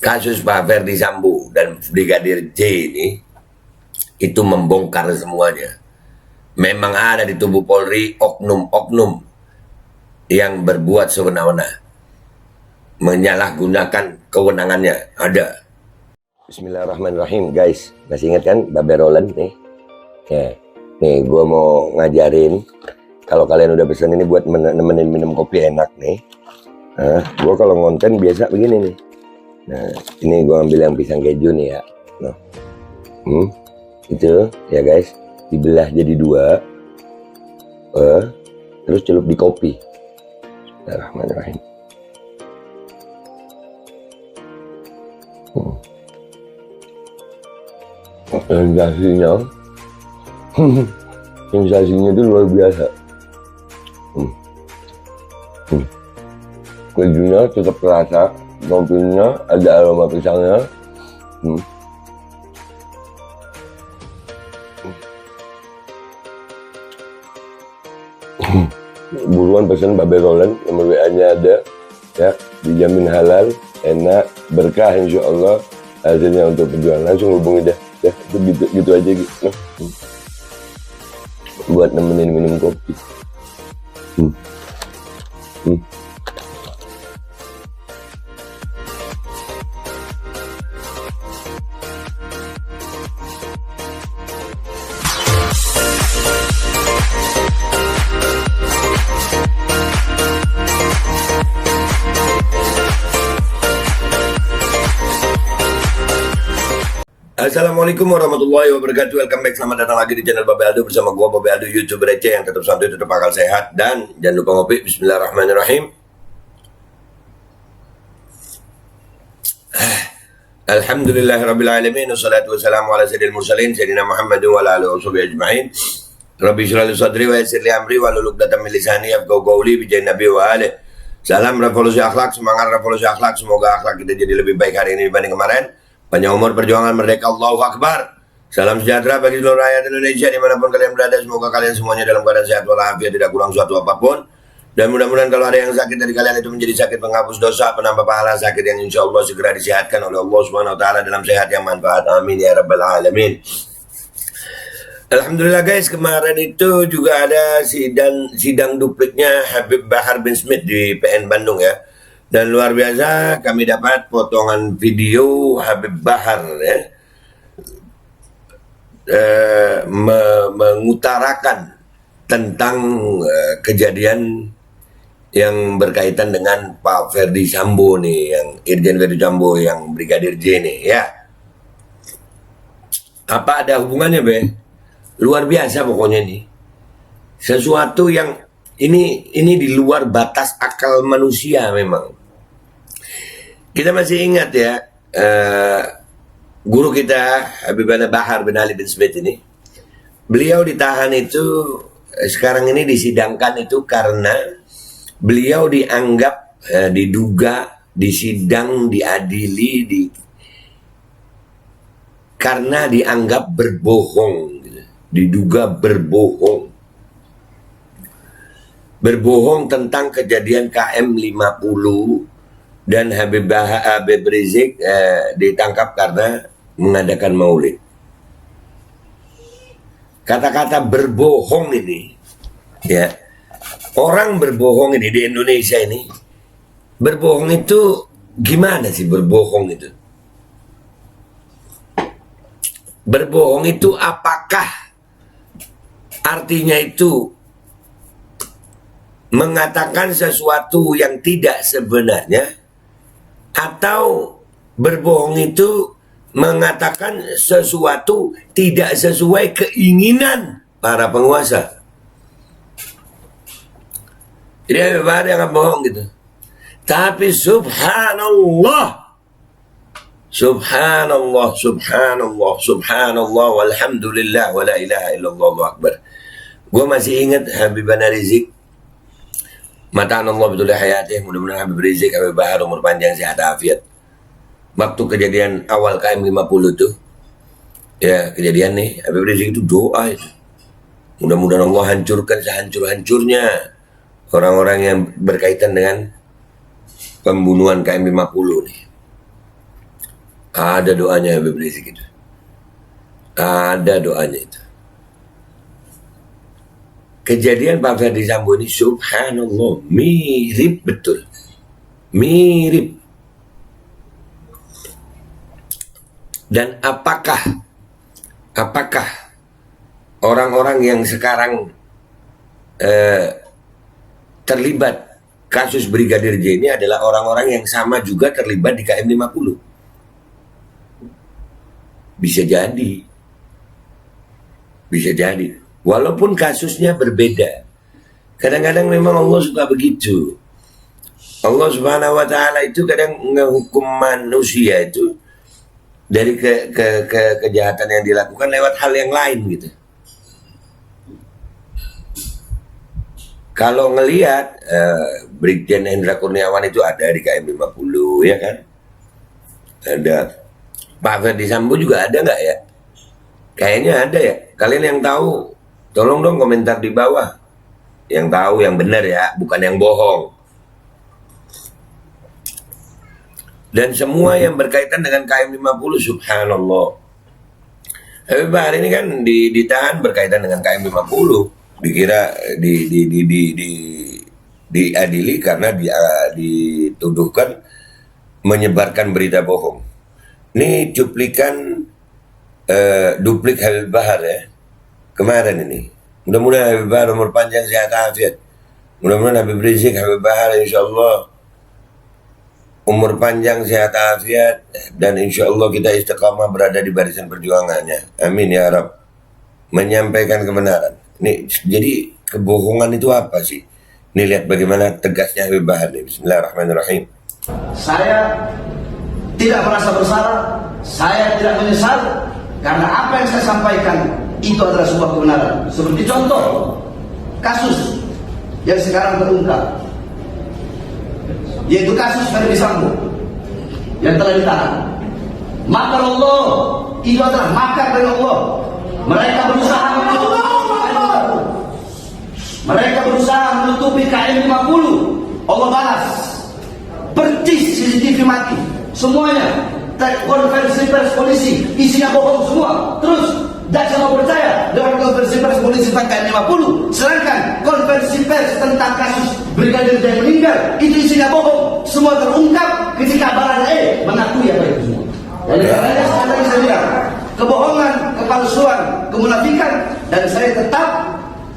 kasus Pak Ferdi Sambo dan Brigadir J ini itu membongkar semuanya. Memang ada di tubuh Polri oknum-oknum yang berbuat sewenang-wenang, menyalahgunakan kewenangannya. Ada. Bismillahirrahmanirrahim, guys. Masih ingat kan Babe Roland nih? Ya, nih gue mau ngajarin. Kalau kalian udah pesan ini buat nemenin minum kopi enak nih. Nah, gue kalau ngonten biasa begini nih. Nah, ini gue ambil yang pisang keju nih ya. Nah, itu ya guys, dibelah jadi dua, terus celup di kopi. Bismillahirrahmanirrahim. Sensasinya itu luar biasa. Kejunya tetap terasa, kopinya ada aroma pisangnya. Buruan pesan Babe Roland, nomor WA-nya ada ya, dijamin halal, enak, berkah insya Allah hasilnya untuk perjuangan. Langsung hubungi dah ya, itu gitu aja gitu. Buat nemenin minum kopi. Assalamualaikum warahmatullahi wabarakatuh. Welcome back, selamat datang lagi di channel Babe Aldo bersama gua Babe Aldo, YouTuber receh yang tetap santuy, tetap akal sehat, dan jangan lupa ngopi. Bismillahirrahmanirrahim. Alhamdulillahirrabbilalamin. Wassalatu wassalamu ala sayyidil mursalin Sayyidina Muhammadin wa ala alihi wa sahbihi ajma'in. Rabbi shrah li sadri wa yassir li amri wa hlul 'uqdatam min lisani yafqahu qawli bi jahin nabi wa alihi. Salam revolusi akhlak, semangat revolusi akhlak. Semoga akhlak kita jadi lebih baik hari ini dibanding kemarin. Panjang umur, perjuangan, merdeka, Allahu Akbar. Salam sejahtera bagi seluruh rakyat Indonesia dimanapun kalian berada. Semoga kalian semuanya dalam keadaan sehat walafiat, tidak kurang suatu apapun. Dan mudah-mudahan kalau ada yang sakit dari kalian itu menjadi sakit penghapus dosa, penambah pahala, sakit yang insya Allah segera disehatkan oleh Allah Subhanahu Wa Taala dalam sehat yang manfaat. Amin ya Rabbal Alamin. Alhamdulillah guys, kemarin itu juga ada sidang dupliknya Habib Bahar bin Smith di PN Bandung ya. Dan luar biasa, kami dapat potongan video Habib Bahar ya, mengutarakan tentang kejadian yang berkaitan dengan Pak Ferdi Sambo nih, yang Irjen Ferdi Sambo, yang Brigadir J nih ya. Apa ada hubungannya, Be? Luar biasa pokoknya nih. Sesuatu yang ini di luar batas akal manusia memang. Kita masih ingat ya, guru kita Habib Bahar bin Ali bin Smith ini, beliau ditahan itu sekarang ini disidangkan itu karena beliau dianggap diduga disidang, diadili karena dianggap berbohong, diduga berbohong tentang kejadian KM 50. Dan Habib Rizik ditangkap karena mengadakan maulid. Kata-kata berbohong ini, ya, orang berbohong ini di Indonesia ini, berbohong itu gimana sih berbohong itu? Berbohong itu apakah artinya itu mengatakan sesuatu yang tidak sebenarnya? Atau berbohong itu mengatakan sesuatu tidak sesuai keinginan para penguasa? Jadi ada yang bohong gitu. Tapi subhanallah, subhanallah, subhanallah, subhanallah, walhamdulillah, wa la ilaha illallah, Allahu akbar. Gue masih ingat Habib Rizik, mata'an Allah betul hayatih, mudah-mudahan Habib Rizik, Habib Bahar umur panjang, sehat afiat. Waktu kejadian awal KM 50 tuh, ya kejadian nih, Habib Rizik itu doa itu. Mudah-mudahan Allah hancurkan sehancur-hancurnya orang-orang yang berkaitan dengan pembunuhan KM 50 nih. Ada doanya Habib Rizik itu. Ada doanya itu. Kejadian Pak Ferdi Sambo ini subhanallah mirip betul. Mirip. Dan apakah orang-orang yang sekarang terlibat kasus Brigadir J ini adalah orang-orang yang sama juga terlibat di KM 50? Bisa jadi. Bisa jadi. Walaupun kasusnya berbeda. Kadang-kadang memang Allah suka begitu. Allah Subhanahu wa taala itu kadang menghukum manusia itu dari kejahatan yang dilakukan lewat hal yang lain gitu. Kalau ngelihat Brigjen Hendra Kurniawan itu ada di KM 50 ya kan? Ada. Pak Ferdi Sambo juga ada nggak ya? Kayaknya ada ya. Kalian yang tahu, tolong dong komentar di bawah. Yang tahu yang benar ya, bukan yang bohong. Dan semua yang berkaitan dengan KM 50, subhanallah. Habib Bahar ini kan ditahan berkaitan dengan KM 50. Dikira diadili karena dituduhkan menyebarkan berita bohong. Ini cuplikan duplik Habib Bahar ya. Kemarin ini. Mudah-mudahan Habib Bahar umur panjang sehat afiat. Mudah-mudahan Habib Rizik, Habib Bahar insyaallah umur panjang sehat afiat dan insyaallah kita istiqamah berada di barisan perjuangannya. Amin ya Rabb. Menyampaikan kebenaran. Nih, jadi kebohongan itu apa sih? Nih lihat bagaimana tegasnya Habib Bahar nih. Bismillahirrahmanirrahim. Saya tidak merasa bersalah, saya tidak menyesal karena apa yang saya sampaikan itu adalah sebuah kebenaran. Seperti contoh kasus yang sekarang terungkap, yaitu kasus Ferdi Sambo yang telah ditahan. Makar Allah itu adalah makar dari Allah. Mereka berusaha menutupi KM 50. Allah balas, percis CCTV mati. Semuanya konferensi pers polisi isinya bohong semua. Terus jaksa mau percaya dengan konferensi pers polisi tentang 50, sedangkan konferensi pers tentang kasus Brigadir J meninggal itu isinya bohong. Semua terungkap ketika Baradae mengakui apa itu semua. Jadi karena saya bilang kebohongan, kepalsuan, kemunafikan, dan saya tetap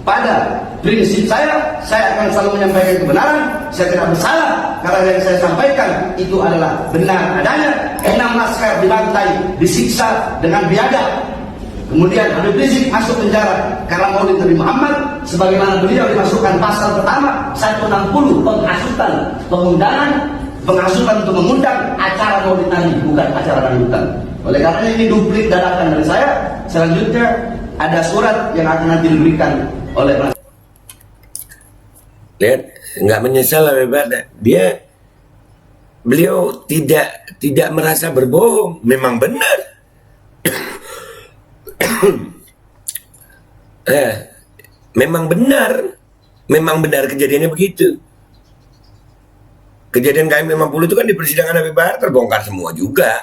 pada prinsip saya akan selalu menyampaikan kebenaran. Saya tidak bersalah karena yang saya sampaikan itu adalah benar adanya. 6 laskar dibantai, disiksa dengan biadab. Kemudian Habib Rizik masuk penjara karena Maulid Nabi Muhammad, sebagaimana beliau dimasukkan pasal pertama 160 penghasutan, penghasutan untuk mengundang acara Maulid Nabi, bukan acara Nabi. Oleh karena ini duplik dadakan dari saya. Selanjutnya ada surat yang akan nanti diberikan oleh lihat, nggak menyesal Habib Bahar. Beliau tidak merasa berbohong, memang benar. memang benar kejadiannya begitu. Kejadian KM 50 itu kan di persidangan Habib Bahar terbongkar semua juga.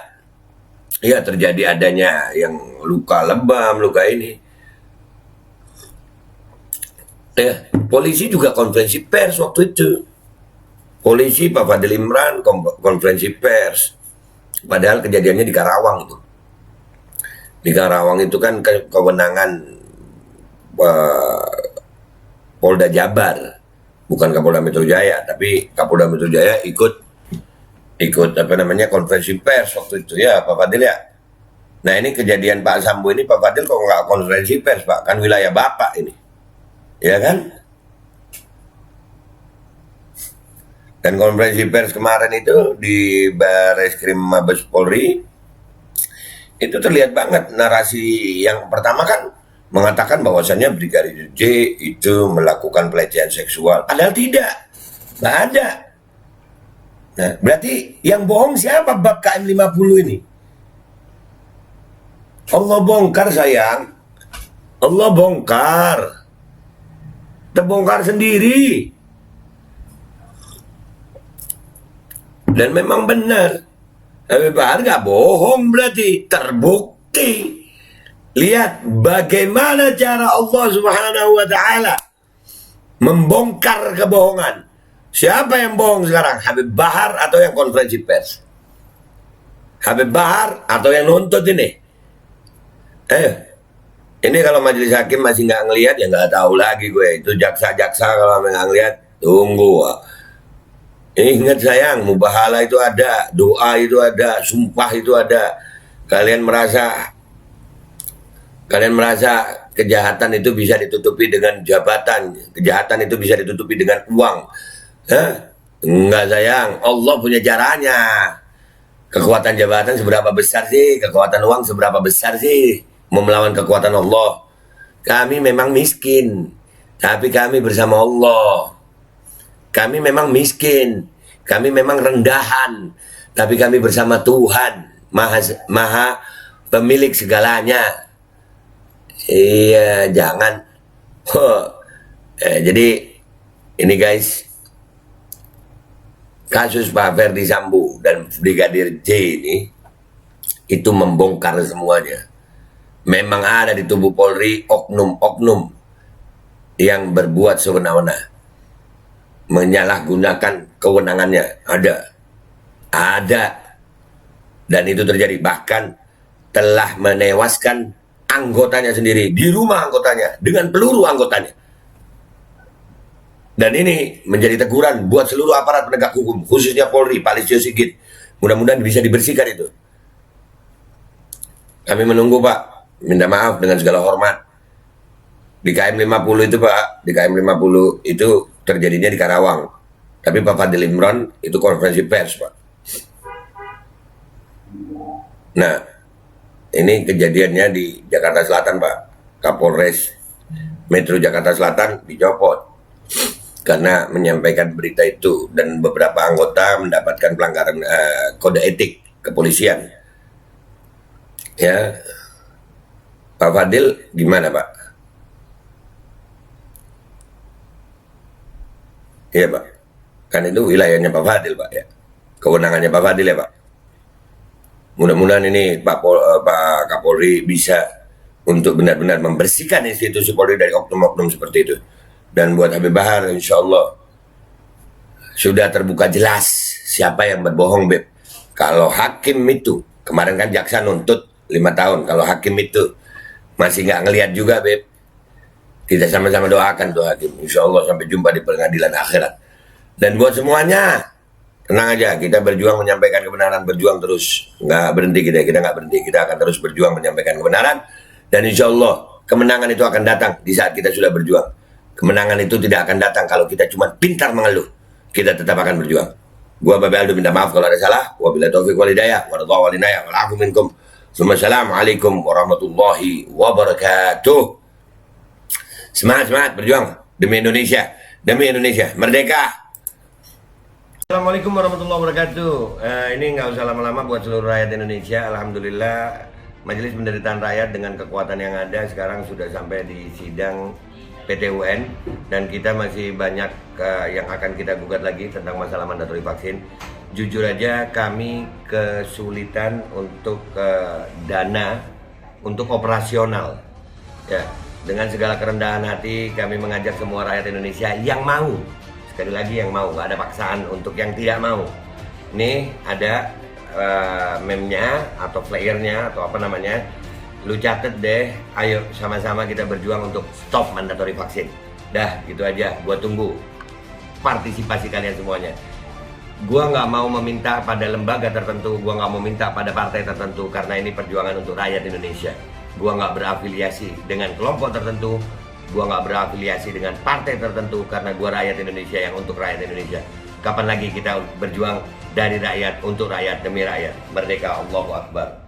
Ya, terjadi adanya yang luka lebam, luka ini. Ya, polisi juga konferensi pers waktu itu. Polisi Pak Fadil Imran konferensi pers. Padahal kejadiannya di Karawang itu. Di Karawang itu kan kewenangan Polda Jabar, bukan Kapolda Metro Jaya, tapi Kapolda Metro Jaya ikut konferensi pers waktu itu ya Pak Fadil ya. Nah ini kejadian Pak Sambo ini Pak Fadil kok nggak konferensi pers Pak, kan wilayah Bapak ini. Ya kan? Dan konferensi pers kemarin itu di Barreskrim Mabes Polri itu terlihat banget narasi yang pertama kan mengatakan bahwasannya Brigadir J itu melakukan pelecehan seksual. Padahal tidak, nggak ada. Nah, berarti yang bohong siapa bab KM 50 ini? Allah bongkar sayang, Allah bongkar. Terbongkar sendiri. Dan memang benar Habib Bahar nggak bohong berarti, terbukti. Lihat bagaimana cara Allah Subhanahu wa Ta'ala membongkar kebohongan. Siapa yang bohong sekarang? Habib Bahar atau yang konferensi pers? Habib Bahar atau yang nuntut ini? Ini kalau majelis hakim masih nggak ngelihat ya nggak tahu lagi gue. Itu jaksa-jaksa kalau nggak ngelihat, tunggu. Ingat sayang, mubahala itu ada, doa itu ada, sumpah itu ada. Kalian merasa kejahatan itu bisa ditutupi dengan jabatan, kejahatan itu bisa ditutupi dengan uang. Enggak sayang, Allah punya caranya. Kekuatan jabatan seberapa besar sih? Kekuatan uang seberapa besar sih? Mau melawan kekuatan Allah. Kami memang miskin, tapi kami bersama Allah. Kami memang miskin, kami memang rendahan, tapi kami bersama Tuhan, maha pemilik segalanya. Iya, jangan. Jadi ini guys, kasus Pak Ferdi Sambo dan Brigadir J ini itu membongkar semuanya. Memang ada di tubuh Polri oknum-oknum yang berbuat sewenang-wenang, menyalahgunakan kewenangannya. Ada, dan itu terjadi, bahkan telah menewaskan anggotanya sendiri di rumah anggotanya dengan peluru anggotanya. Dan ini menjadi teguran buat seluruh aparat penegak hukum, khususnya Polri, Pak Listio Sigit. Mudah-mudahan bisa dibersihkan itu. Kami menunggu Pak, minta maaf dengan segala hormat. Di KM 50 itu Pak, di KM 50 itu terjadinya di Karawang. Tapi Pak Fadil Imron itu konferensi pers Pak. Nah, ini kejadiannya di Jakarta Selatan Pak. Kapolres Metro Jakarta Selatan dicopot karena menyampaikan berita itu, dan beberapa anggota mendapatkan pelanggaran kode etik kepolisian. Ya, Pak Fadil gimana Pak? Iya Pak, kan itu wilayahnya Pak Fadil Pak ya, kewenangannya Pak Fadil ya Pak. Mudah-mudahan ini Pak Kapolri bisa untuk benar-benar membersihkan institusi Polri dari oknum-oknum seperti itu. Dan buat Habib Bahar, insya Allah sudah terbuka jelas siapa yang berbohong Beb. Kalau hakim itu, kemarin kan jaksa nuntut 5 tahun, kalau hakim itu masih nggak ngelihat juga Beb, kita sama-sama doakan tuh hakim, insya Allah sampai jumpa di pengadilan akhirat. Dan buat semuanya, tenang aja, kita berjuang menyampaikan kebenaran, berjuang terus, nggak berhenti kita nggak berhenti, kita akan terus berjuang menyampaikan kebenaran, dan insya Allah kemenangan itu akan datang di saat kita sudah berjuang. Kemenangan itu tidak akan datang kalau kita cuma pintar mengeluh, kita tetap akan berjuang. Gua Babe Aldo minta maaf kalau ada salah. Wabillahi taufiq wal hidayah, waradhaw wal inayah, wal afu minkum. Assalamualaikum warahmatullahi wabarakatuh. Semangat berjuang demi Indonesia, merdeka. Assalamualaikum warahmatullahi wabarakatuh. Ini nggak usah lama-lama buat seluruh rakyat Indonesia. Alhamdulillah Majelis Penderitaan Rakyat dengan kekuatan yang ada sekarang sudah sampai di sidang PT UN, dan kita masih banyak yang akan kita gugat lagi tentang masalah mandatori vaksin. Jujur aja kami kesulitan untuk dana untuk operasional ya. Dengan segala kerendahan hati kami mengajak semua rakyat Indonesia yang mau, sekali lagi yang mau, nggak ada paksaan untuk yang tidak mau. Nih ada meme-nya atau flyernya atau apa namanya, lu catet deh, ayo sama-sama kita berjuang untuk stop mandatori vaksin. Dah gitu aja, gua tunggu partisipasi kalian semuanya. Gua nggak mau meminta pada lembaga tertentu, gua nggak mau minta pada partai tertentu, karena ini perjuangan untuk rakyat Indonesia. Gua nggak berafiliasi dengan kelompok tertentu, gua nggak berafiliasi dengan partai tertentu, karena gua rakyat Indonesia yang untuk rakyat Indonesia. Kapan lagi kita berjuang dari rakyat untuk rakyat demi rakyat? Merdeka, Allahu Akbar.